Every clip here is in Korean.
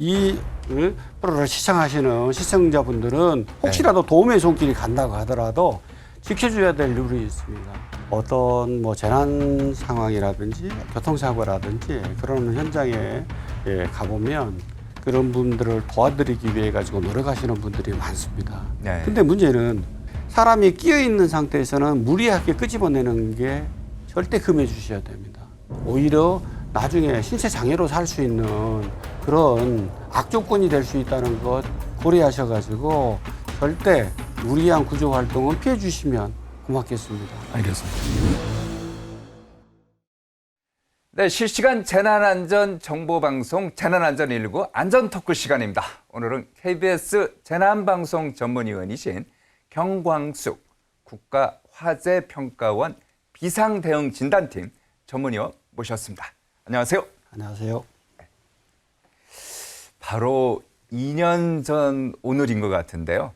이 프로를 시청하시는 시청자분들은 혹시라도 도움의 손길이 간다고 하더라도 지켜줘야 될 룰이 있습니다. 어떤 뭐 재난 상황이라든지 교통사고라든지 그런 현장에 가보면 그런 분들을 도와드리기 위해 가지고 노력하시는 분들이 많습니다. 네. 근데 문제는 사람이 끼어 있는 상태에서는 무리하게 끄집어내는 게 절대 금해 주셔야 됩니다. 오히려 나중에 신체 장애로 살 수 있는 그런 악조건이 될 수 있다는 것 고려하셔가지고 절대 무리한 구조 활동은 피해 주시면 고맙겠습니다. 알겠습니다. 네, 실시간 재난안전 정보방송 재난안전119 안전토크 시간입니다. 오늘은 KBS 재난방송 전문위원이신 경광숙 국가화재평가원 비상대응진단팀 전문위원 모셨습니다. 안녕하세요. 안녕하세요. 바로 2년 전 오늘인 것 같은데요.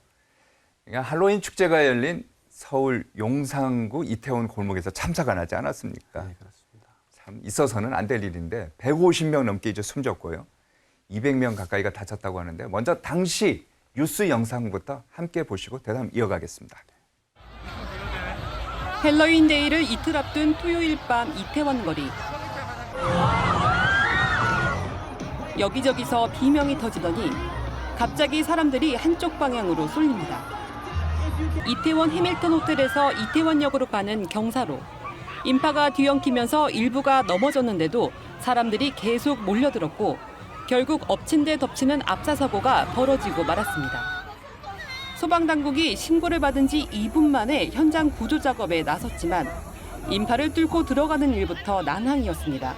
할로윈 축제가 열린 서울 용산구 이태원 골목에서 참사가 나지 않았습니까? 네, 그렇습니다. 참 있어서는 안 될 일인데 150명 넘게 이제 숨졌고요. 200명 가까이가 다쳤다고 하는데 먼저 당시 뉴스 영상부터 함께 보시고 대담 이어가겠습니다. 헬로윈 데이를 이틀 앞둔 토요일 밤 이태원 거리. 여기저기서 비명이 터지더니 갑자기 사람들이 한쪽 방향으로 쏠립니다. 이태원 해밀턴 호텔에서 이태원역으로 가는 경사로. 인파가 뒤엉키면서 일부가 넘어졌는데도 사람들이 계속 몰려들었고 결국 엎친 데 덮치는 압사사고가 벌어지고 말았습니다. 소방당국이 신고를 받은 지 2분 만에 현장 구조 작업에 나섰지만 인파를 뚫고 들어가는 일부터 난항이었습니다.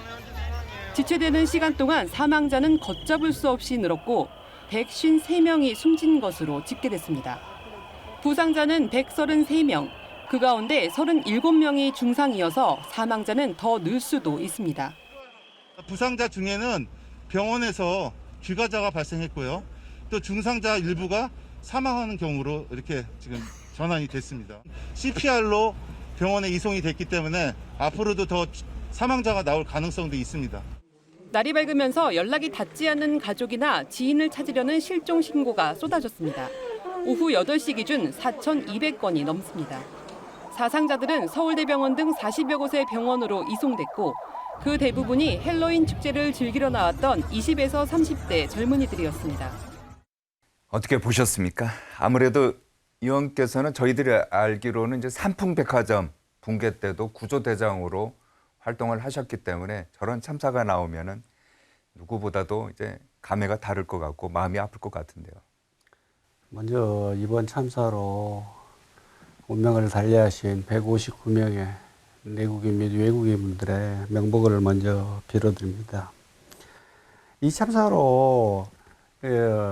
지체되는 시간 동안 사망자는 걷잡을 수 없이 늘었고 153명이 숨진 것으로 집계됐습니다. 부상자는 133명, 그 가운데 37명이 중상이어서 사망자는 더 늘 수도 있습니다. 부상자 중에는 병원에서 귀가자가 발생했고요. 또 중상자 일부가 사망하는 경우로 이렇게 지금 전환이 됐습니다. CPR로 병원에 이송이 됐기 때문에 앞으로도 더 사망자가 나올 가능성도 있습니다. 날이 밝으면서 연락이 닿지 않는 가족이나 지인을 찾으려는 실종 신고가 쏟아졌습니다. 오후 8시 기준 4,200건이 넘습니다. 사상자들은 서울대병원 등 40여 곳의 병원으로 이송됐고 그 대부분이 헬로윈 축제를 즐기러 나왔던 20에서 30대 젊은이들이었습니다. 어떻게 보셨습니까? 아무래도 의원께서는 저희들이 알기로는 이제 삼풍백화점 붕괴 때도 구조대장으로 활동을 하셨기 때문에 저런 참사가 나오면은 누구보다도 이제 감회가 다를 것 같고 마음이 아플 것 같은데요. 먼저 이번 참사로 운명을 달리하신 159명의 내국인 및 외국인 분들의 명복을 먼저 빌어드립니다. 이 참사로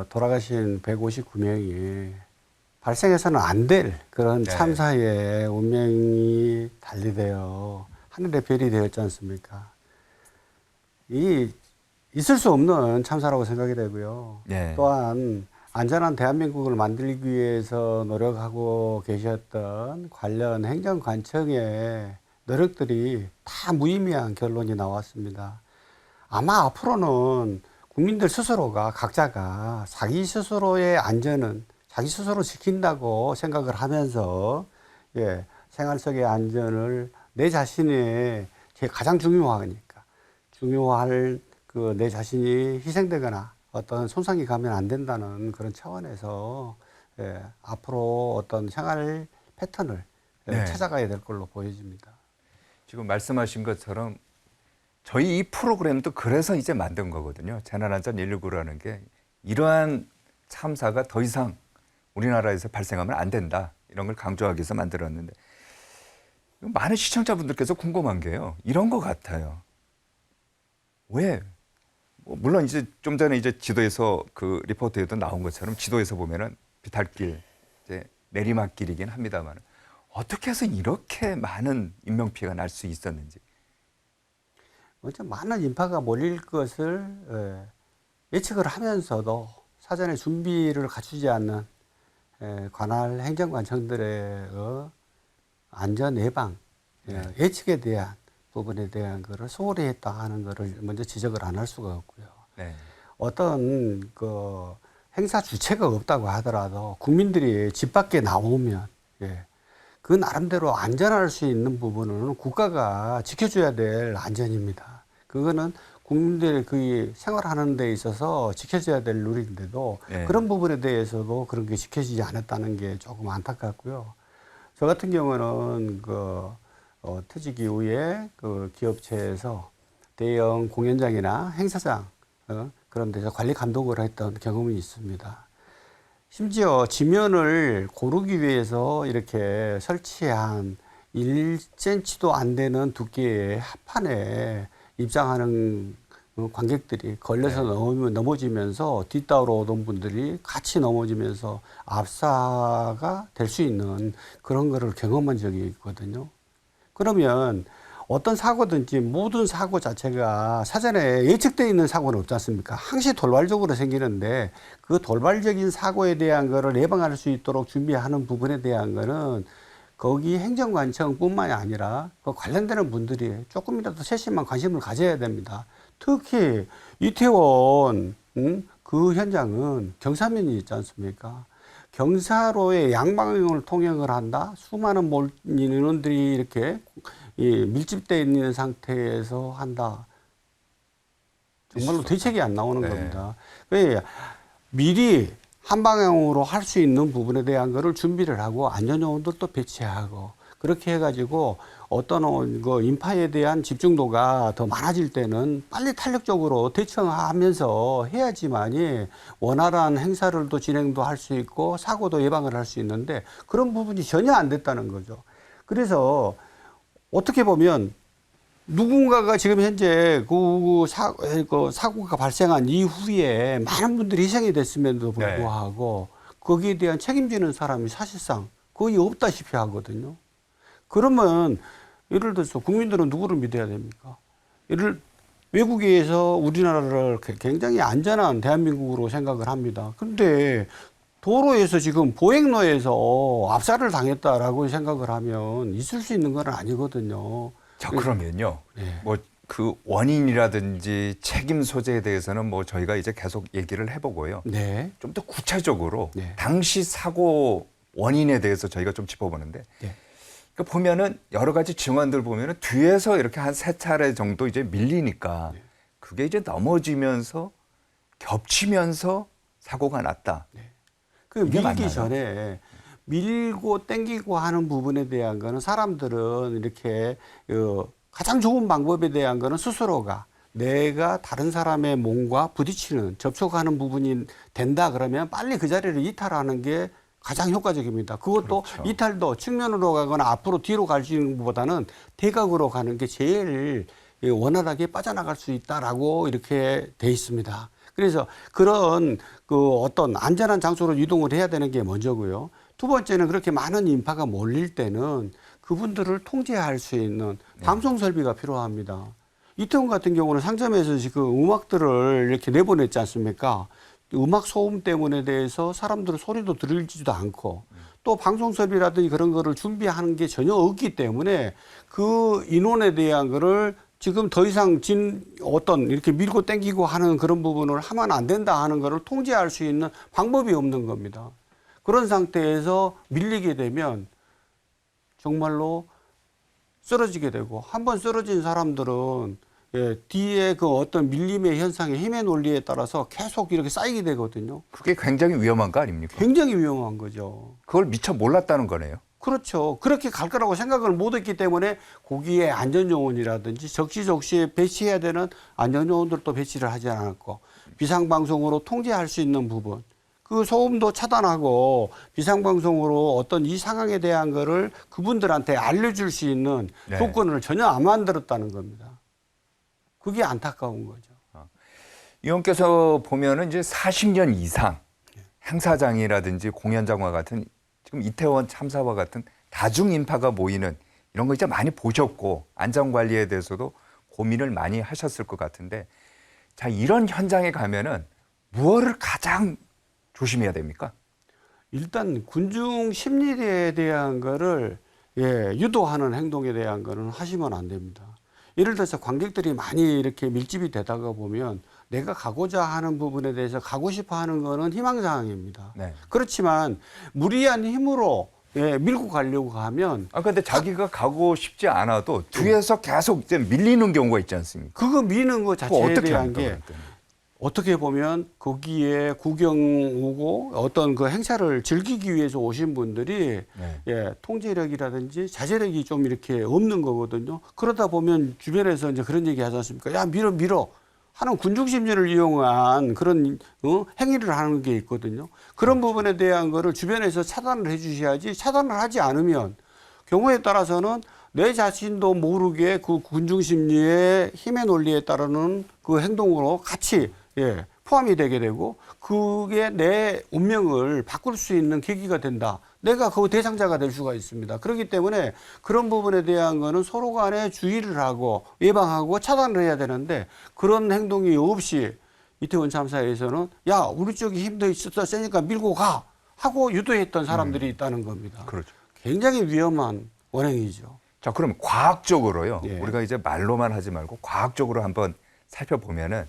돌아가신 159명이 발생해서는 안 될 그런 네. 참사에 운명이 달리되어 하늘의 별이 되었지 않습니까? 이 있을 수 없는 참사라고 생각이 되고요. 네. 또한 안전한 대한민국을 만들기 위해서 노력하고 계셨던 관련 행정관청의 노력들이 다 무의미한 결론이 나왔습니다. 아마 앞으로는 국민들 스스로가 각자가 자기 스스로의 안전은 자기 스스로 지킨다고 생각을 하면서 생활 속의 안전을 내 자신의 가장 중요하니까 중요할 그 내 자신이 희생되거나 어떤 손상이 가면 안 된다는 그런 차원에서 앞으로 어떤 생활 패턴을 네. 찾아가야 될 걸로 보여집니다. 지금 말씀하신 것처럼 저희 이 프로그램도 그래서 이제 만든 거거든요. 재난안전 119라는 게 이러한 참사가 더 이상 우리나라에서 발생하면 안 된다. 이런 걸 강조하기 위해서 만들었는데 많은 시청자분들께서 궁금한 게요. 이런 것 같아요. 왜? 물론 이제 좀 전에 이제 지도에서 그 리포트에도 나온 것처럼 지도에서 보면은 비탈길, 이제 내리막길이긴 합니다만 어떻게 해서 이렇게 많은 인명피해가 날 수 있었는지. 먼저 많은 인파가 몰릴 것을 예측을 하면서도 사전에 준비를 갖추지 않는 관할 행정관청들의 안전 예방, 예측에 대한 부분에 대한 것을 소홀히 했다 하는 것을 먼저 지적을 안 할 수가 없고요. 네. 어떤 그 행사 주체가 없다고 하더라도 국민들이 집 밖에 나오면 그 나름대로 안전할 수 있는 부분은 국가가 지켜줘야 될 안전입니다. 그거는 국민들의 그 생활하는 데 있어서 지켜져야 될 룰인데도 그런 부분에 대해서도 그런 게 지켜지지 않았다는 게 조금 안타깝고요. 저 같은 경우는 퇴직 이후에 그 기업체에서 대형 공연장이나 행사장 그런 데서 관리 감독을 했던 경험이 있습니다. 심지어 지면을 고르기 위해서 이렇게 설치한 1cm도 안 되는 두께의 합판에 입장하는 관객들이 걸려서 넘어지면서 뒷따로 오던 분들이 같이 넘어지면서 압사가 될 수 있는 그런 거를 경험한 적이 있거든요. 그러면 어떤 사고든지 모든 사고 자체가 사전에 예측되어 있는 사고는 없지 않습니까? 항시 돌발적으로 생기는데 그 돌발적인 사고에 대한 거를 예방할 수 있도록 준비하는 부분에 대한 거는 거기 행정관청뿐만이 아니라 그 관련되는 분들이 조금이라도 세심한 관심을 가져야 됩니다. 특히 이태원 그 현장은 경사면이 있지 않습니까? 경사로의 양방향을 통행을 한다. 수많은 인원들이 이렇게 밀집되어 있는 상태에서 한다. 정말로 대책이 안 나오는 겁니다. 미리 한 방향으로 할 수 있는 부분에 대한 거를 준비를 하고 안전요원들도 배치하고 그렇게 해가지고 어떤 그 인파에 대한 집중도가 더 많아질 때는 빨리 탄력적으로 대처하면서 해야지만이 원활한 행사를 또 진행도 할 수 있고 사고도 예방을 할 수 있는데 그런 부분이 전혀 안 됐다는 거죠. 그래서 어떻게 보면 누군가가 지금 현재 그 사고가 발생한 이후에 많은 분들이 희생이 됐음에도 불구하고 거기에 대한 책임지는 사람이 사실상 거의 없다시피 하거든요. 그러면 예를 들어서 국민들은 누구를 믿어야 됩니까? 외국에서 우리나라를 굉장히 안전한 대한민국으로 생각을 합니다. 그런데 도로에서 지금 보행로에서 압사를 당했다라고 생각을 하면 있을 수 있는 건 아니거든요. 자, 그러면요. 뭐 그 원인이라든지 책임 소재에 대해서는 뭐 저희가 이제 계속 얘기를 해보고요. 좀 더 구체적으로 당시 사고 원인에 대해서 저희가 좀 짚어보는데 그 보면은 여러 가지 증언들 보면은 뒤에서 이렇게 한 3차례 정도 이제 밀리니까 그게 이제 넘어지면서 겹치면서 사고가 났다. 그 밀기 맞나요? 전에 밀고 땡기고 하는 부분에 대한 거는 사람들은 이렇게 가장 좋은 방법에 대한 거는 스스로가 내가 다른 사람의 몸과 부딪히는 접촉하는 부분이 된다 그러면 빨리 그 자리를 이탈하는 게 가장 효과적입니다. 그것도 그렇죠. 이탈도 측면으로 가거나 앞으로 뒤로 갈 수 있는 것보다는 대각으로 가는 게 제일 원활하게 빠져나갈 수 있다라고 이렇게 돼 있습니다. 그래서 그런 그 어떤 안전한 장소로 이동을 해야 되는 게 먼저고요. 두 번째는 그렇게 많은 인파가 몰릴 때는 그분들을 통제할 수 있는 방송 설비가 필요합니다. 이태원 같은 경우는 상점에서 지금 음악들을 이렇게 내보냈지 않습니까? 음악 소음 때문에 대해서 사람들은 소리도 들리지도 않고 또 방송 설비라든지 그런 거를 준비하는 게 전혀 없기 때문에 그 인원에 대한 거를 지금 더 이상 어떤 이렇게 밀고 땡기고 하는 그런 부분을 하면 안 된다 하는 거를 통제할 수 있는 방법이 없는 겁니다. 그런 상태에서 밀리게 되면 정말로 쓰러지게 되고 한번 쓰러진 사람들은 뒤에 그 어떤 밀림의 현상의 힘의 논리에 따라서 계속 이렇게 쌓이게 되거든요. 그게 굉장히 위험한 거 아닙니까? 굉장히 위험한 거죠. 그걸 미처 몰랐다는 거네요. 그렇죠. 그렇게 갈 거라고 생각을 못 했기 때문에 거기에 안전요원이라든지 적시적시에 배치해야 되는 안전요원들도 배치를 하지 않았고 비상방송으로 통제할 수 있는 부분 그 소음도 차단하고 비상방송으로 어떤 이 상황에 대한 거를 그분들한테 알려줄 수 있는 조건을 전혀 안 만들었다는 겁니다. 그게 안타까운 거죠. 의원께서 보면은 이제 40년 이상 행사장이라든지 공연장과 같은 지금 이태원 참사와 같은 다중 인파가 모이는 이런 거 이제 많이 보셨고 안전 관리에 대해서도 고민을 많이 하셨을 것 같은데 자, 이런 현장에 가면은 무엇을 가장 조심해야 됩니까? 일단 군중 심리에 대한 거를 유도하는 행동에 대한 거는 하시면 안 됩니다. 예를 들어서 관객들이 많이 이렇게 밀집이 되다가 보면 내가 가고자 하는 부분에 대해서 가고 싶어 하는 거는 희망사항입니다. 네. 그렇지만 무리한 힘으로 밀고 가려고 하면 근데 자기가 가고 싶지 않아도 뒤에서 계속 이제 밀리는 경우가 있지 않습니까? 그거 미는 거 그거 자체에 어떻게 대한 합니까? 게 그랬더니? 어떻게 보면 거기에 구경 오고 어떤 그 행사를 즐기기 위해서 오신 분들이 네. 통제력이라든지 자제력이 좀 이렇게 없는 거거든요. 그러다 보면 주변에서 이제 그런 얘기 하지 않습니까? 야, 밀어 하는 군중심리를 이용한 그런 행위를 하는 게 있거든요. 그런 부분에 대한 거를 주변에서 차단을 해 주셔야지, 차단을 하지 않으면 경우에 따라서는 내 자신도 모르게 그 군중심리의 힘의 논리에 따르는 그 행동으로 같이 포함이 되게 되고 그게 내 운명을 바꿀 수 있는 계기가 된다. 내가 그 대상자가 될 수가 있습니다. 그렇기 때문에 그런 부분에 대한 거는 서로 간에 주의를 하고 예방하고 차단을 해야 되는데 그런 행동이 없이 이태원 참사에서는 야, 우리 쪽이 힘도 있었어 세니까 밀고 가 하고 유도했던 사람들이 있다는 겁니다. 그렇죠. 굉장히 위험한 원행이죠. 자, 그럼 과학적으로요. 예. 우리가 이제 말로만 하지 말고 과학적으로 한번 살펴보면은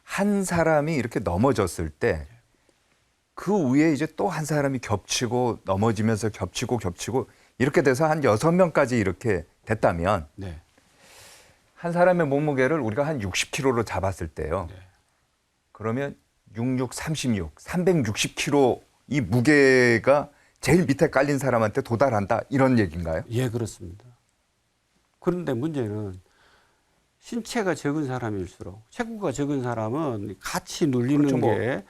한 사람이 이렇게 넘어졌을 때 그 위에 이제 또 한 사람이 겹치고 넘어지면서 겹치고 이렇게 돼서 한 6명까지 이렇게 됐다면 네. 한 사람의 몸무게를 우리가 한 60kg로 잡았을 때요. 네. 그러면 66, 36, 360kg 이 무게가 제일 밑에 깔린 사람한테 도달한다 이런 얘기인가요? 예, 그렇습니다. 그런데 문제는 신체가 적은 사람일수록 체구가 적은 사람은 같이 눌리는 그렇죠, 뭐. 게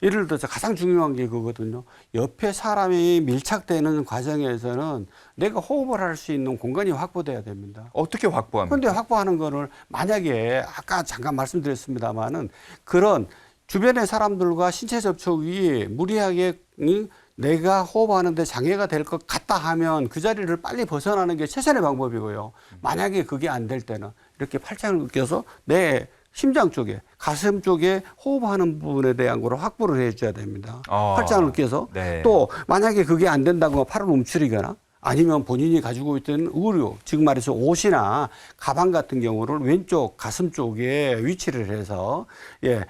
예를 들어서 가장 중요한 게 그거거든요. 옆에 사람이 밀착되는 과정에서는 내가 호흡을 할 수 있는 공간이 확보돼야 됩니다. 어떻게 확보합니까? 그런데 확보하는 거를 만약에 아까 잠깐 말씀드렸습니다마는 그런 주변의 사람들과 신체 접촉이 무리하게 내가 호흡하는데 장애가 될 것 같다 하면 그 자리를 빨리 벗어나는 게 최선의 방법이고요. 만약에 그게 안 될 때는 이렇게 팔짱을 껴서 내 심장 쪽에 가슴 쪽에 호흡하는 부분에 대한 거를 확보를 해줘야 됩니다. 팔짱을 껴서 네. 또 만약에 그게 안 된다고 팔을 움츠리거나 아니면 본인이 가지고 있던 의류, 지금 말해서 옷이나 가방 같은 경우를 왼쪽 가슴 쪽에 위치를 해서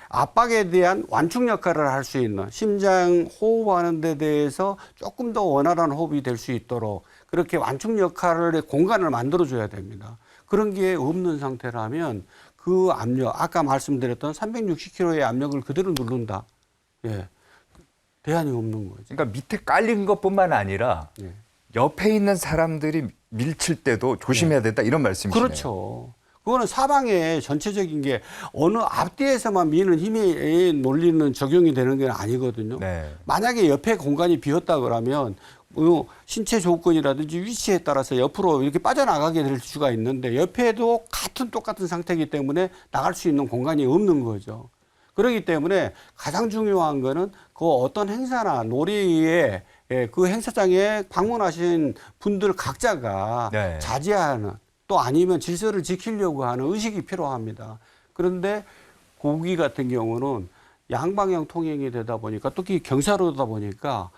압박에 대한 완충 역할을 할 수 있는 심장 호흡하는 데 대해서 조금 더 원활한 호흡이 될 수 있도록 그렇게 완충 역할의 공간을 만들어줘야 됩니다. 그런 게 없는 상태라면 그 압력, 아까 말씀드렸던 360kg의 압력을 그대로 누른다. 대안이 없는 거죠. 그러니까 밑에 깔린 것뿐만 아니라 예. 옆에 있는 사람들이 밀칠 때도 조심해야 된다 이런 말씀이시네요. 그렇죠. 그거는 사방의 전체적인 게 어느 앞뒤에서만 미는 힘의 논리는 적용이 되는 게 아니거든요. 네. 만약에 옆에 공간이 비었다 그러면 신체 조건이라든지 위치에 따라서 옆으로 이렇게 빠져나가게 될 수가 있는데 옆에도 똑같은 상태이기 때문에 나갈 수 있는 공간이 없는 거죠. 그렇기 때문에 가장 중요한 거는 그 어떤 행사나 놀이에 그 행사장에 방문하신 분들 각자가 네. 자제하는 또 아니면 질서를 지키려고 하는 의식이 필요합니다. 그런데 거기 같은 경우는 양방향 통행이 되다 보니까 특히 경사로다 보니까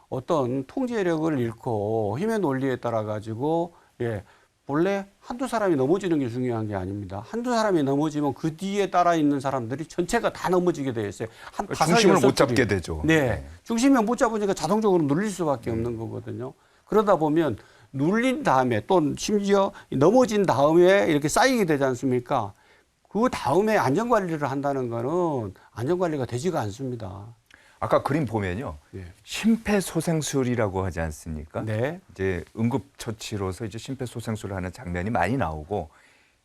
어떤 통제력을 잃고 힘의 논리에 따라 가지고 본래 한두 사람이 넘어지는 게 중요한 게 아닙니다. 한두 사람이 넘어지면 그 뒤에 따라 있는 사람들이 전체가 다 넘어지게 돼 있어요. 한 중심을 못 5-6 잡게 되죠. 네. 중심을 못 잡으니까 자동적으로 눌릴 수밖에 없는 거거든요. 그러다 보면 눌린 다음에 또 심지어 넘어진 다음에 이렇게 쌓이게 되지 않습니까? 그 다음에 안전관리를 한다는 거는 안전관리가 되지가 않습니다. 아까 그림 보면요. 심폐소생술이라고 하지 않습니까? 네. 이제 응급처치로서 이제 심폐소생술을 하는 장면이 많이 나오고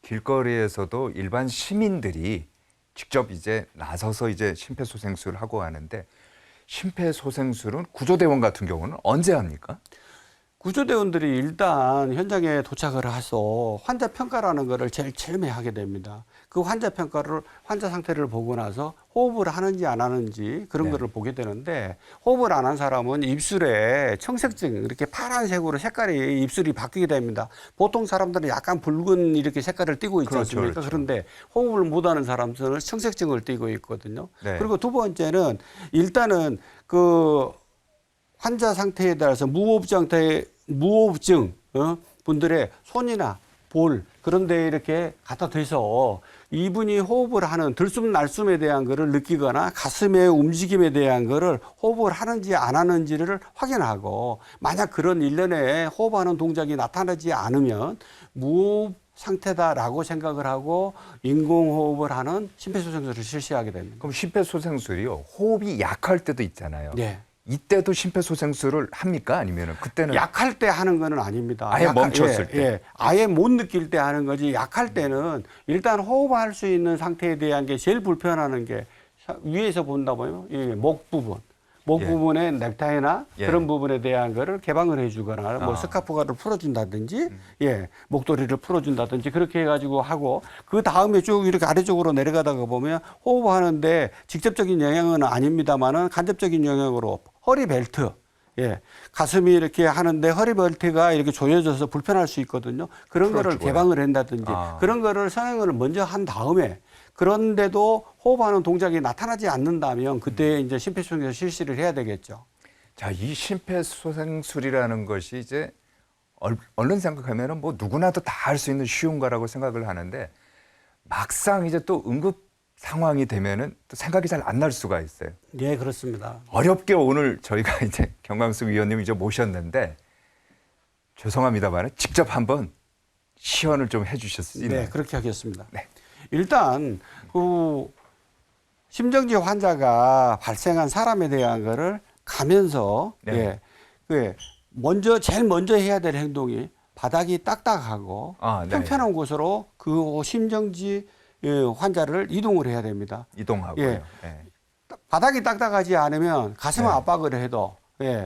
길거리에서도 일반 시민들이 직접 이제 나서서 이제 심폐소생술을 하고 하는데 심폐소생술은 구조대원 같은 경우는 언제 합니까? 구조대원들이 일단 현장에 도착을 해서 환자 평가라는 거를 제일 처음에 하게 됩니다. 그 환자 평가를 환자 상태를 보고 나서 호흡을 하는지 안 하는지 그런 거를 보게 되는데 호흡을 안 한 사람은 입술에 청색증 이렇게 파란색으로 색깔이 입술이 바뀌게 됩니다. 보통 사람들은 약간 붉은 이렇게 색깔을 띠고 있지 그렇죠, 않습니까? 그렇죠. 그런데 호흡을 못하는 사람들은 청색증을 띠고 있거든요. 네. 그리고 두 번째는 일단은 그 환자 상태에 따라서 무호흡증 분들의 손이나 볼 그런데 이렇게 갖다 대서 이분이 호흡을 하는 들숨 날숨에 대한 거를 느끼거나 가슴의 움직임에 대한 거를 호흡을 하는지 안 하는지를 확인하고 만약 그런 일련의 호흡하는 동작이 나타나지 않으면 무호흡 상태다라고 생각을 하고 인공호흡을 하는 심폐소생술을 실시하게 됩니다. 그럼 심폐소생술이요. 호흡이 약할 때도 있잖아요. 네. 이때도 심폐소생술을 합니까? 아니면 그때는 약할 때 하는 거는 아닙니다. 아예 멈췄을 때. 예, 아예 못 느낄 때 하는 거지. 약할 때는 일단 호흡할 수 있는 상태에 대한 게 제일 불편하는 게 위에서 본다 보면 이 목 부분. 목 예. 부분의 넥타이나 예. 그런 부분에 대한 거를 개방을 해주거나 뭐 아. 스카프가를 풀어준다든지 예 목도리를 풀어준다든지 그렇게 해가지고 하고 그 다음에 쭉 이렇게 아래쪽으로 내려가다가 보면 호흡하는데 직접적인 영향은 아닙니다만은 간접적인 영향으로 허리 벨트 예 가슴이 이렇게 하는데 허리 벨트가 이렇게 조여져서 불편할 수 있거든요. 그런 거를 풀어주고요. 개방을 한다든지 아. 그런 거를 선행을 먼저 한 다음에 그런데도 호흡하는 동작이 나타나지 않는다면 그때 이제 심폐소생술 실시를 해야 되겠죠. 자, 이 심폐소생술이라는 것이 이제 얼른 생각하면은 뭐 누구나도 다 할 수 있는 쉬운 거라고 생각을 하는데 막상 이제 또 응급 상황이 되면은 또 생각이 잘 안 날 수가 있어요. 네, 그렇습니다. 어렵게 오늘 저희가 이제 경광숙 위원님 이제 모셨는데 죄송합니다만 직접 한번 시연을 좀 해주실 수 있나요? 네, 그렇게 하겠습니다. 네. 일단 그 심정지 환자가 발생한 사람에 대한 거를 가면서 네. 제일 먼저 해야 될 행동이 바닥이 딱딱하고 네. 평평한 곳으로 그 심정지 환자를 이동을 해야 됩니다. 이동하고요. 예. 네. 바닥이 딱딱하지 않으면 가슴 네. 압박을 해도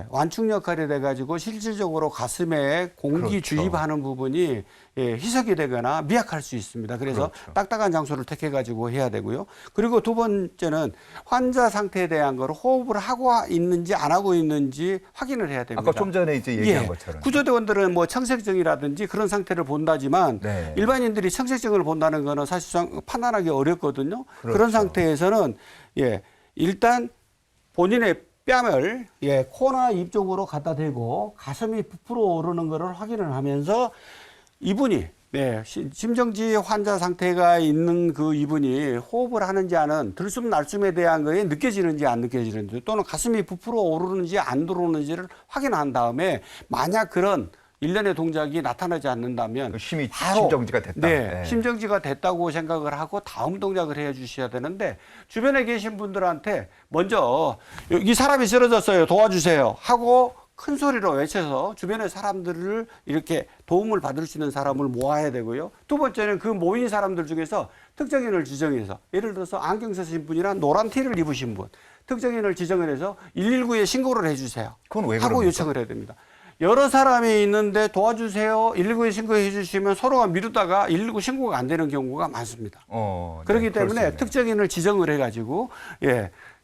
완충 역할이 돼가지고 실질적으로 가슴에 공기 그렇죠. 주입하는 부분이 희석이 되거나 미약할 수 있습니다. 그래서 그렇죠. 딱딱한 장소를 택해가지고 해야 되고요. 그리고 두 번째는 환자 상태에 대한 걸 호흡을 하고 있는지 안 하고 있는지 확인을 해야 됩니다. 아까 좀 전에 이제 얘기한 것처럼. 구조대원들은 뭐 청색증이라든지 그런 상태를 본다지만 네. 일반인들이 청색증을 본다는 거는 사실상 판단하기 어렵거든요. 그렇죠. 그런 상태에서는 일단 본인의 뺨을 코나 입 쪽으로 갖다 대고 가슴이 부풀어 오르는 것을 확인을 하면서 이분이 심정지 환자 상태가 있는 그 이분이 호흡을 하는지 하는 들숨 날숨에 대한 거에 느껴지는지 안 느껴지는지 또는 가슴이 부풀어 오르는지 안 들어오는지를 확인한 다음에 만약 그런 일련의 동작이 나타나지 않는다면 심히 바로 심정지가 됐다. 네. 심정지가 됐다고 생각을 하고 다음 동작을 해 주셔야 되는데 주변에 계신 분들한테 먼저 이 사람이 쓰러졌어요. 도와주세요. 하고 큰 소리로 외쳐서 주변의 사람들을 이렇게 도움을 받을 수 있는 사람을 모아야 되고요. 두 번째는 그 모인 사람들 중에서 특정인을 지정해서 예를 들어서 안경 쓰신 분이나 노란 티를 입으신 분 특정인을 지정을 해서 119에 신고를 해 주세요. 그건 왜 하고 그럽니까? 요청을 해야 됩니다. 여러 사람이 있는데 도와주세요. 119에 신고해 주시면 서로가 미루다가 119 신고가 안 되는 경우가 많습니다. 그렇기 네, 그럴 수 때문에 있네요. 특정인을 지정을 해가지고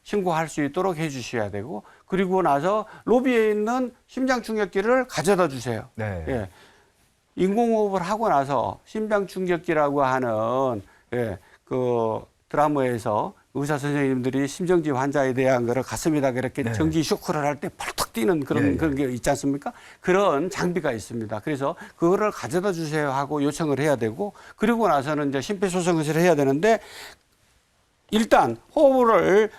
신고할 수 있도록 해주셔야 되고 그리고 나서 로비에 있는 심장 충격기를 가져다 주세요. 네. 인공호흡을 하고 나서 심장 충격기라고 하는 그 드라마에서 의사 선생님들이 심정지 환자에 대한 거를 가슴에다가 이렇게 네. 전기 쇼크를 할 때 펄떡 뛰는 그런 게 있지 않습니까? 그런 장비가 있습니다. 그래서 그거를 가져다 주세요 하고 요청을 해야 되고 그리고 나서는 이제 심폐소생술을 해야 되는데 일단 호흡을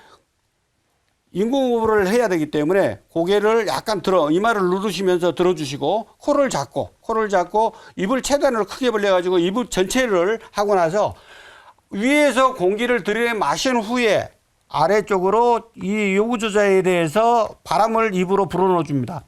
인공호흡을 해야 되기 때문에 고개를 약간 이마를 누르시면서 들어주시고 코를 잡고 입을 최대한으로 크게 벌려가지고 입을 전체를 하고 나서 위에서 공기를 들여 마신 후에 아래쪽으로 이 요구조자에 대해서 바람을 입으로 불어넣어 줍니다.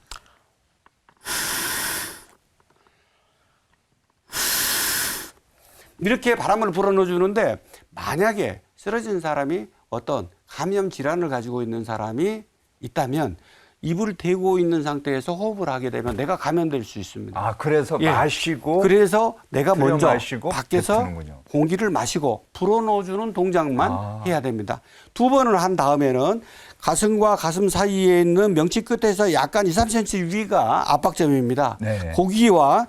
이렇게 바람을 불어넣어 주는데 만약에 쓰러진 사람이 어떤 감염 질환을 가지고 있는 사람이 있다면 입을 대고 있는 상태에서 호흡을 하게 되면 내가 감염될 수 있습니다. 그래서 마시고 그래서 내가 들여 먼저 마시고 밖에서 뱉는군요. 공기를 마시고 불어넣어주는 동작만 해야 됩니다. 두 번을 한 다음에는 가슴과 가슴 사이에 있는 명치 끝에서 약간 2, 3cm 위가 압박점입니다. 네. 거기와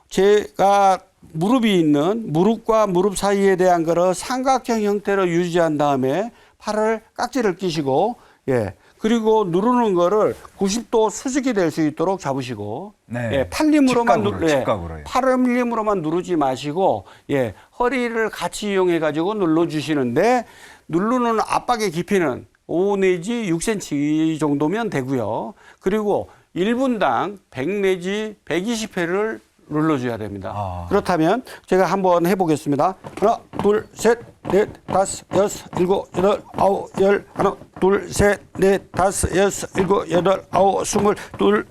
제가 무릎이 있는 무릎과 무릎 사이에 대한 거를 삼각형 형태로 유지한 다음에 팔을 깍지를 끼시고 예. 그리고 누르는 거를 90도 수직이 될 수 있도록 잡으시고, 네. 예. 팔림으로만 직각으로요. 팔림으로만 누르지 마시고, 예. 허리를 같이 이용해 가지고 눌러 주시는데, 누르는 압박의 깊이는 5 내지 6cm 정도면 되고요. 그리고 1분당 100 내지 120회를 눌러줘야 됩니다. 아. 그렇다면 제가 한번 해보겠습니다. 하나, 둘, 셋, 넷, 다섯, 여섯, 일곱, 여덟, 아홉, 열. 하나, 둘, 셋, 넷, 다섯, 여섯, 일곱, 여덟, 아홉, 스물. 둘,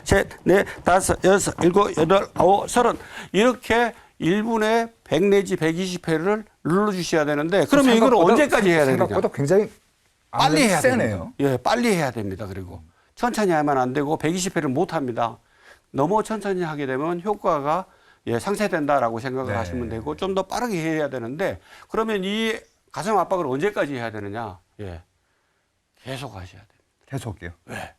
셋, 넷, 다섯, 여섯, 일곱, 여덟, 아홉, 서른. 이렇게 1분에 100 내지 120회를 눌러주셔야 되는데, 그러면 이걸 언제까지 해야 되느냐? 생각보다 굉장히 빨리 해야 세네요. 됩니다. 예, 빨리 해야 됩니다. 그리고 천천히 하면 안 되고 120회를 못 합니다. 너무 천천히 하게 되면 효과가 상쇄된다라고 생각을 네. 하시면 되고 좀 더 빠르게 해야 되는데 그러면 이 가슴 압박을 언제까지 해야 되느냐? 예, 계속 하셔야 됩니다. 계속요. 네.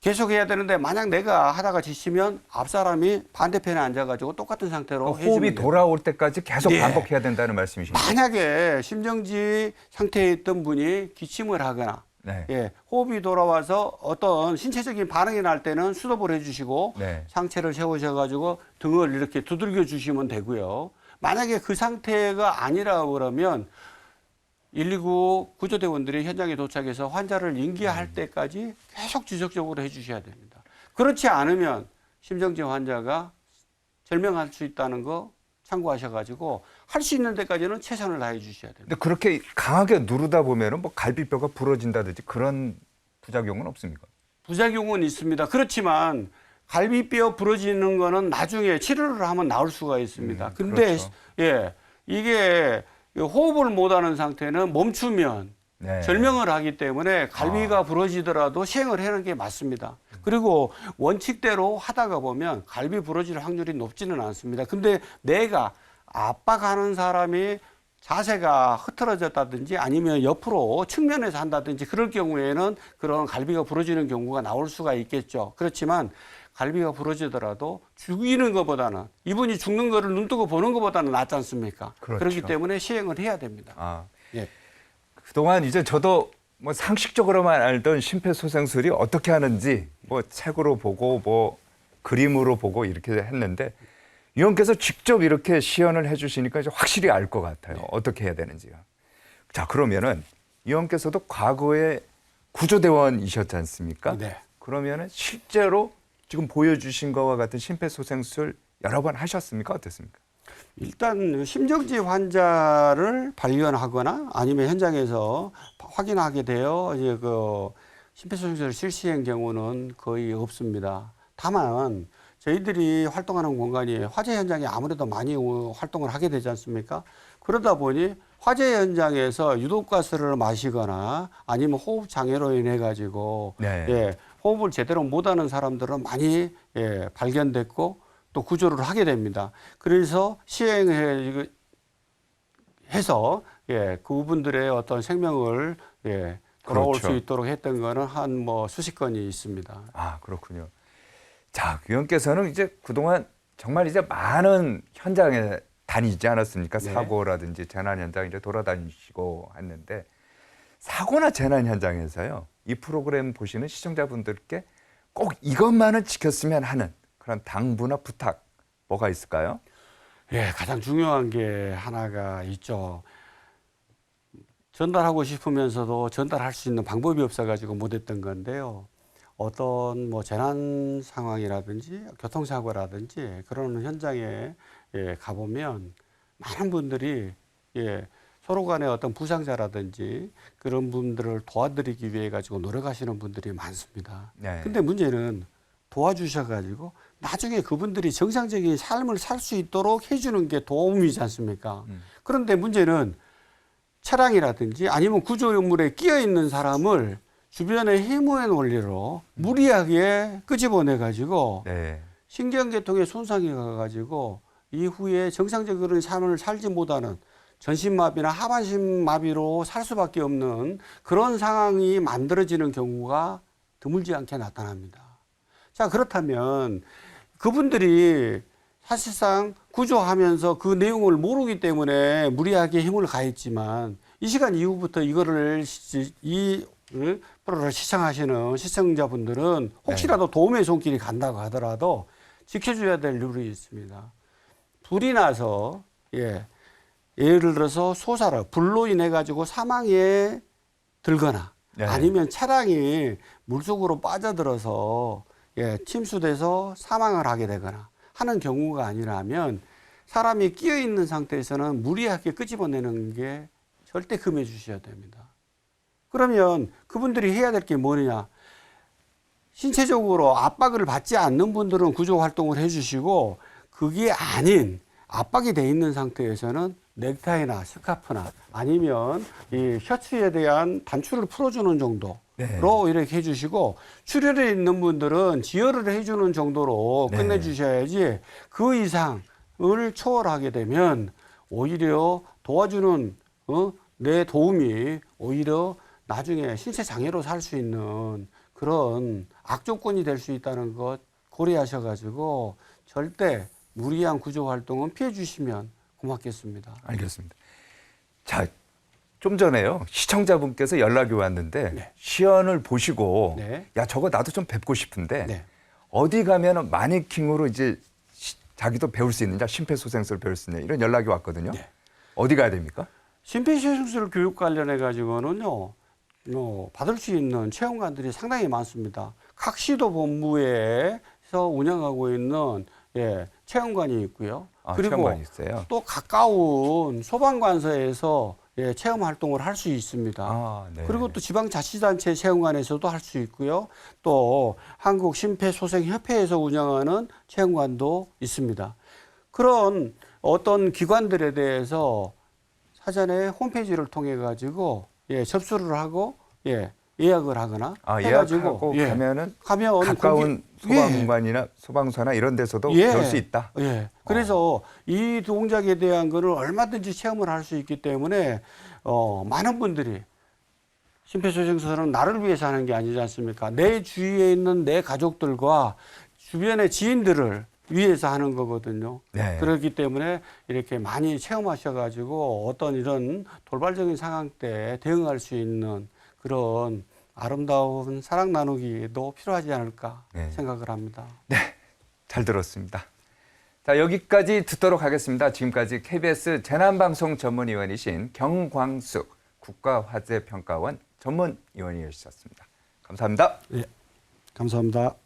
계속 해야 되는데 만약 내가 하다가 지치면 앞 사람이 반대편에 앉아가지고 똑같은 상태로 호흡이 해주면 돼요. 돌아올 때까지 계속 네. 반복해야 된다는 말씀이십니까? 만약에 심정지 상태에 있던 분이 기침을 하거나 네. 예, 호흡이 돌아와서 어떤 신체적인 반응이 날 때는 수도를 해주시고 네. 상체를 세우셔가지고 등을 이렇게 두들겨 주시면 되고요. 만약에 그 상태가 아니라 그러면 119 구조대원들이 현장에 도착해서 환자를 인계할 때까지 계속 지속적으로 해주셔야 됩니다. 그렇지 않으면 심정지 환자가 절명할 수 있다는 거 참고하셔가지고 할 수 있는 데까지는 최선을 다해 주셔야 됩니다. 근데 그렇게 강하게 누르다 보면은 뭐 갈비뼈가 부러진다든지 그런 부작용은 없습니까? 부작용은 있습니다. 그렇지만 갈비뼈 부러지는 거는 나중에 치료를 하면 나올 수가 있습니다. 근데 그렇죠. 예, 이게 호흡을 못하는 상태는 멈추면 네. 절명을 하기 때문에 갈비가 부러지더라도 시행을 하는 게 맞습니다. 그리고 원칙대로 하다가 보면 갈비 부러질 확률이 높지는 않습니다. 근데 내가 압박하는 사람이 자세가 흐트러졌다든지 아니면 옆으로 측면에서 한다든지 그럴 경우에는 그런 갈비가 부러지는 경우가 나올 수가 있겠죠. 그렇지만 갈비가 부러지더라도 죽이는 것보다는 이분이 죽는 거를 눈뜨고 보는 것보다는 낫지 않습니까? 그렇죠. 그렇기 때문에 시행을 해야 됩니다. 아, 예. 그동안 이제 저도 뭐 상식적으로만 알던 심폐소생술이 어떻게 하는지 뭐 책으로 보고 뭐 그림으로 보고 이렇게 했는데 위원께서 직접 이렇게 시연을 해주시니까 이제 확실히 알 것 같아요. 네. 어떻게 해야 되는지요. 자, 그러면은 위원께서도 과거에 구조대원이셨지 않습니까? 네. 그러면은 실제로 지금 보여주신 것과 같은 심폐소생술 여러 번 하셨습니까? 어땠습니까? 일단 심정지 환자를 발견하거나 아니면 현장에서 확인하게 되어 이제 그 심폐소생술을 실시한 경우는 거의 없습니다. 다만 저희들이 활동하는 공간이 화재 현장에 아무래도 많이 활동을 하게 되지 않습니까? 그러다 보니 화재 현장에서 유독가스를 마시거나 아니면 호흡 장애로 인해 가지고 네. 예, 호흡을 제대로 못하는 사람들은 많이 발견됐고 또 구조를 하게 됩니다. 그래서 시행해서 그분들의 어떤 생명을 돌아올 그렇죠. 수 있도록 했던 거는 한 뭐 수십 건이 있습니다. 아, 그렇군요. 자, 위원께서는 이제 그동안 정말 이제 많은 현장에 다니지 않았습니까? 네. 사고라든지 재난 현장 이제 돌아다니시고 했는데 사고나 재난 현장에서요. 이 프로그램 보시는 시청자분들께 꼭 이것만은 지켰으면 하는 그런 당부나 부탁 뭐가 있을까요? 예, 가장 중요한 게 하나가 있죠. 전달하고 싶으면서도 전달할 수 있는 방법이 없어가지고 못했던 건데요. 어떤 뭐 재난 상황이라든지 교통사고라든지 그런 현장에 가보면 많은 분들이 서로 간에 어떤 부상자라든지 그런 분들을 도와드리기 위해 가지고 노력하시는 분들이 많습니다. 네. 근데 문제는 도와주셔가지고 나중에 그분들이 정상적인 삶을 살 수 있도록 해주는 게 도움이지 않습니까? 그런데 문제는 차량이라든지 아니면 구조용물에 끼어 있는 사람을 주변의 힘의 원리로 무리하게 끄집어내가지고 네. 신경계통에 손상이 가가지고 이후에 정상적인 삶을 살지 못하는 전신마비나 하반신마비로 살 수밖에 없는 그런 상황이 만들어지는 경우가 드물지 않게 나타납니다. 자, 그렇다면 그분들이 사실상 구조하면서 그 내용을 모르기 때문에 무리하게 힘을 가했지만 이 시간 이후부터 이 프로를 시청하시는 시청자분들은 혹시라도 도움의 손길이 간다고 하더라도 지켜줘야 될 룰이 있습니다. 불이 나서 예를 들어서 소사라 불로 인해 가지고 사망에 들거나 네. 아니면 차량이 물속으로 빠져들어서 침수돼서 사망을 하게 되거나 하는 경우가 아니라면 사람이 끼어 있는 상태에서는 무리하게 끄집어내는 게 절대 금해 주셔야 됩니다. 그러면 그분들이 해야 될 게 뭐냐? 신체적으로 압박을 받지 않는 분들은 구조 활동을 해주시고 그게 아닌 압박이 돼 있는 상태에서는 넥타이나 스카프나 아니면 이 셔츠에 대한 단추를 풀어주는 정도로 네. 이렇게 해주시고 출혈에 있는 분들은 지혈을 해주는 정도로 네. 끝내주셔야지 그 이상을 초월하게 되면 오히려 도와주는 내 도움이 오히려 나중에 신체 장애로 살 수 있는 그런 악조건이 될 수 있다는 것 고려하셔가지고 절대 무리한 구조 활동은 피해 주시면 고맙겠습니다. 알겠습니다. 자, 좀 전에요. 시청자분께서 연락이 왔는데 네. 시연을 보시고 네. 야, 저거 나도 좀 뵙고 싶은데 네. 어디 가면 마네킹으로 이제 자기도 배울 수 있느냐, 심폐소생술을 배울 수 있느냐 이런 연락이 왔거든요. 네. 어디 가야 됩니까? 심폐소생술 교육 관련해 가지고는요, 받을 수 있는 체험관들이 상당히 많습니다. 각 시도 본부에서 운영하고 있는 체험관이 있고요. 아, 그리고 체험관이 있어요. 또 가까운 소방관서에서 체험 활동을 할 수 있습니다. 아, 네. 그리고 또 지방자치단체 체험관에서도 할 수 있고요. 또 한국심폐소생협회에서 운영하는 체험관도 있습니다. 그런 어떤 기관들에 대해서 사전에 홈페이지를 통해 가지고 접수를 하고 예약을 하거나 예약하고 가면은 가까운 소방관이나 소방서나 이런 데서도 배울 수 있다. 그래서 이 동작에 대한 거를 얼마든지 체험을 할 수 있기 때문에 많은 분들이 심폐소생술은 나를 위해서 하는 게 아니지 않습니까? 내 주위에 있는 내 가족들과 주변의 지인들을 위해서 하는 거거든요. 네. 그렇기 때문에 이렇게 많이 체험하셔가지고 어떤 이런 돌발적인 상황 때 대응할 수 있는 그런 아름다운 사랑 나누기도 필요하지 않을까 생각을 합니다. 네, 잘 들었습니다. 자, 여기까지 듣도록 하겠습니다. 지금까지 KBS 재난방송 전문위원이신 경광숙 국가화재평가원 전문위원이셨습니다. 감사합니다. 네, 감사합니다.